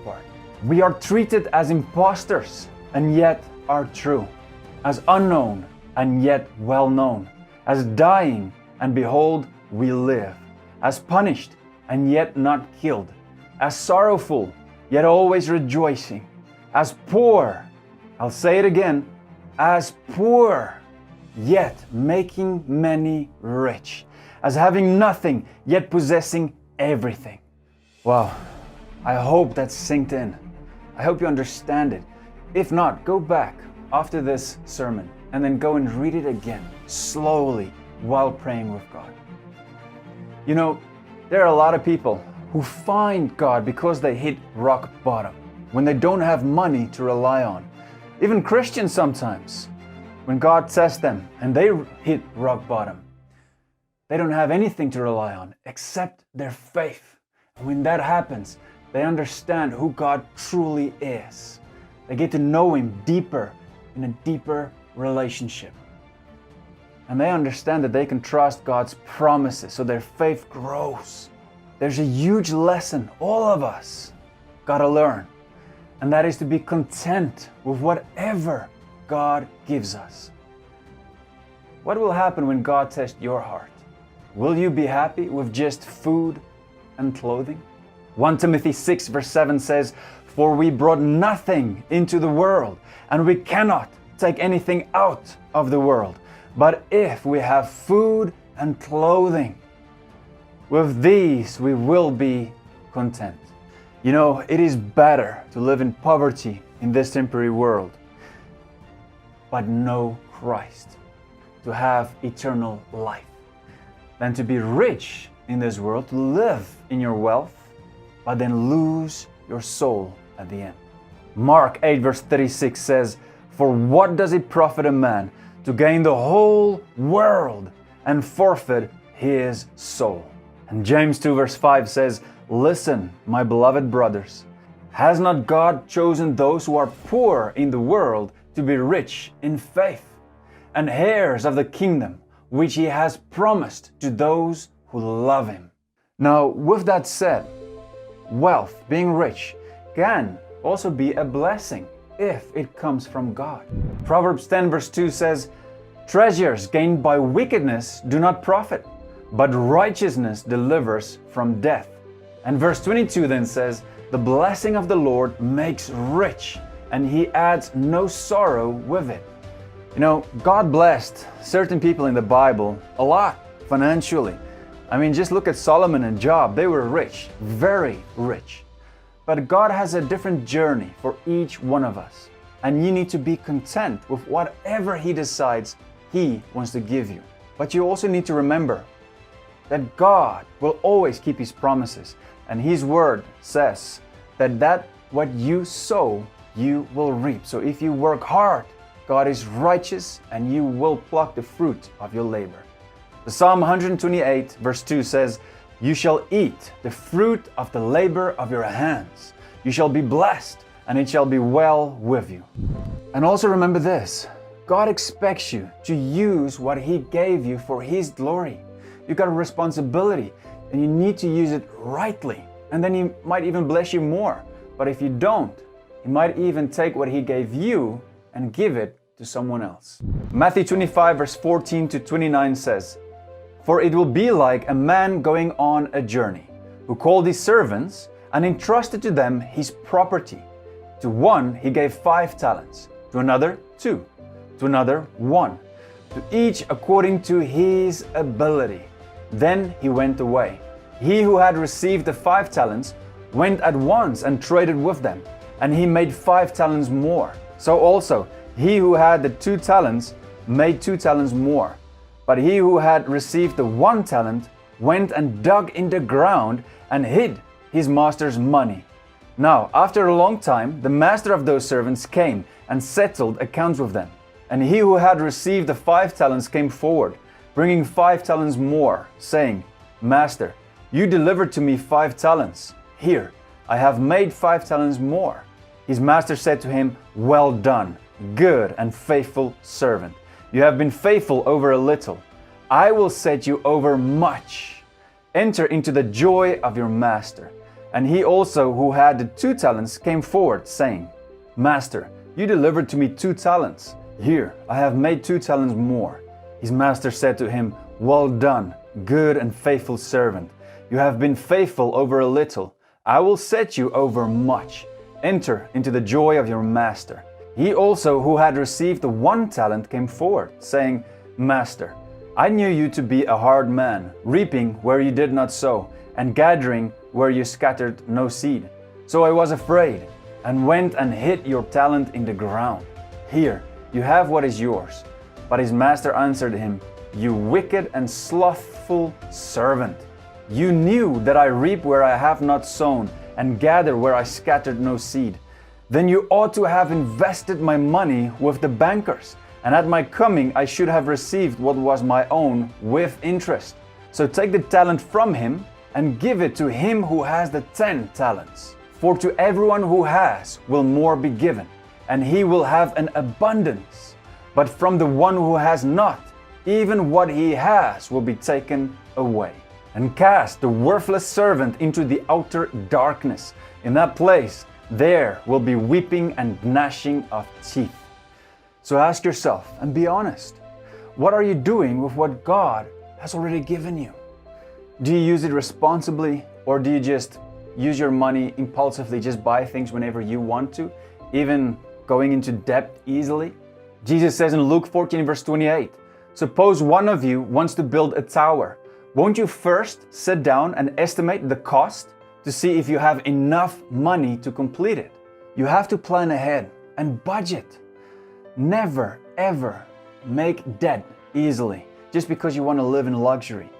part. We are treated as impostors and yet are true, as unknown and yet well known, as dying and behold we live, as punished and yet not killed, as sorrowful yet always rejoicing, as poor, I'll say it again, as poor yet making many rich, as having nothing yet possessing everything. Wow, I hope that's sinked in. I hope you understand it. If not, go back after this sermon and then go and read it again, slowly, while praying with God. You know, there are a lot of people who find God because they hit rock bottom, when they don't have money to rely on. Even Christians sometimes, when God tests them and they hit rock bottom, they don't have anything to rely on except their faith. And when that happens, they understand who God truly is. They get to know Him deeper, in a deeper relationship. And they understand that they can trust God's promises, so their faith grows. There's a huge lesson all of us gotta learn, and that is to be content with whatever God gives us. What will happen when God tests your heart? Will you be happy with just food and clothing? 1 Timothy 6 verse 7 says, "For we brought nothing into the world, and we cannot take anything out of the world. But if we have food and clothing, with these we will be content." You know, it is better to live in poverty in this temporary world, but know Christ, to have eternal life, than to be rich in this world, to live in your wealth, but then lose your soul at the end. Mark 8 verse 36 says, "For what does it profit a man to gain the whole world and forfeit his soul?" And James 2 verse 5 says, "Listen, my beloved brothers, has not God chosen those who are poor in the world to be rich in faith and heirs of the kingdom which He has promised to those who love Him?" Now, with that said, wealth, being rich, can also be a blessing if it comes from God. Proverbs 10 verse 2 says, "Treasures gained by wickedness do not profit, but righteousness delivers from death." And verse 22 then says, "The blessing of the Lord makes rich, and He adds no sorrow with it." You know, God blessed certain people in the Bible a lot financially. I mean, just look at Solomon and Job. They were rich, very rich. But God has a different journey for each one of us. And you need to be content with whatever He decides He wants to give you. But you also need to remember that God will always keep His promises. And His word says that what you sow, you will reap. So if you work hard, God is righteous and you will pluck the fruit of your labor. The Psalm 128 verse 2 says, "You shall eat the fruit of the labor of your hands. You shall be blessed, and it shall be well with you." And also remember this, God expects you to use what He gave you for His glory. You've got a responsibility, and you need to use it rightly. And then He might even bless you more. But if you don't, He might even take what He gave you and give it to someone else. Matthew 25 verse 14 to 29 says, "For it will be like a man going on a journey, who called his servants and entrusted to them his property. To one he gave 5 talents, to another 2, to another 1, to each according to his ability. Then he went away. He who had received the 5 talents went at once and traded with them, and he made 5 talents more. So also he who had the 2 talents made 2 talents more. But he who had received the 1 talent went and dug in the ground and hid his master's money. Now, after a long time, the master of those servants came and settled accounts with them. And he who had received the 5 talents came forward, bringing 5 talents more, saying, 'Master, you delivered to me 5 talents. Here, I have made 5 talents more.' His master said to him, 'Well done, good and faithful servant. You have been faithful over a little. I will set you over much. Enter into the joy of your master.' And he also who had the 2 talents came forward, saying, Master, you delivered to me 2 talents. Here, I have made 2 talents more. His master said to him, Well done, good and faithful servant. You have been faithful over a little. I will set you over much. Enter into the joy of your master. He also who had received the 1 talent came forward, saying, Master, I knew you to be a hard man, reaping where you did not sow, and gathering where you scattered no seed. So I was afraid, and went and hid your talent in the ground. Here, you have what is yours. But his master answered him, You wicked and slothful servant. You knew that I reap where I have not sown, and gather where I scattered no seed. Then you ought to have invested my money with the bankers, and at my coming I should have received what was my own with interest. So take the talent from him, and give it to him who has the 10 talents. For to everyone who has will more be given, and he will have an abundance. But from the one who has not, even what he has will be taken away. And cast the worthless servant into the outer darkness. In that place there will be weeping and gnashing of teeth. So ask yourself and be honest. What are you doing with what God has already given you? Do you use it responsibly, or do you just use your money impulsively, just buy things whenever you want to, even going into debt easily? Jesus says in Luke 14 verse 28, Suppose one of you wants to build a tower. Won't you first sit down and estimate the cost to see if you have enough money to complete it? You have to plan ahead and budget. Never, ever make debt easily just because you want to live in luxury.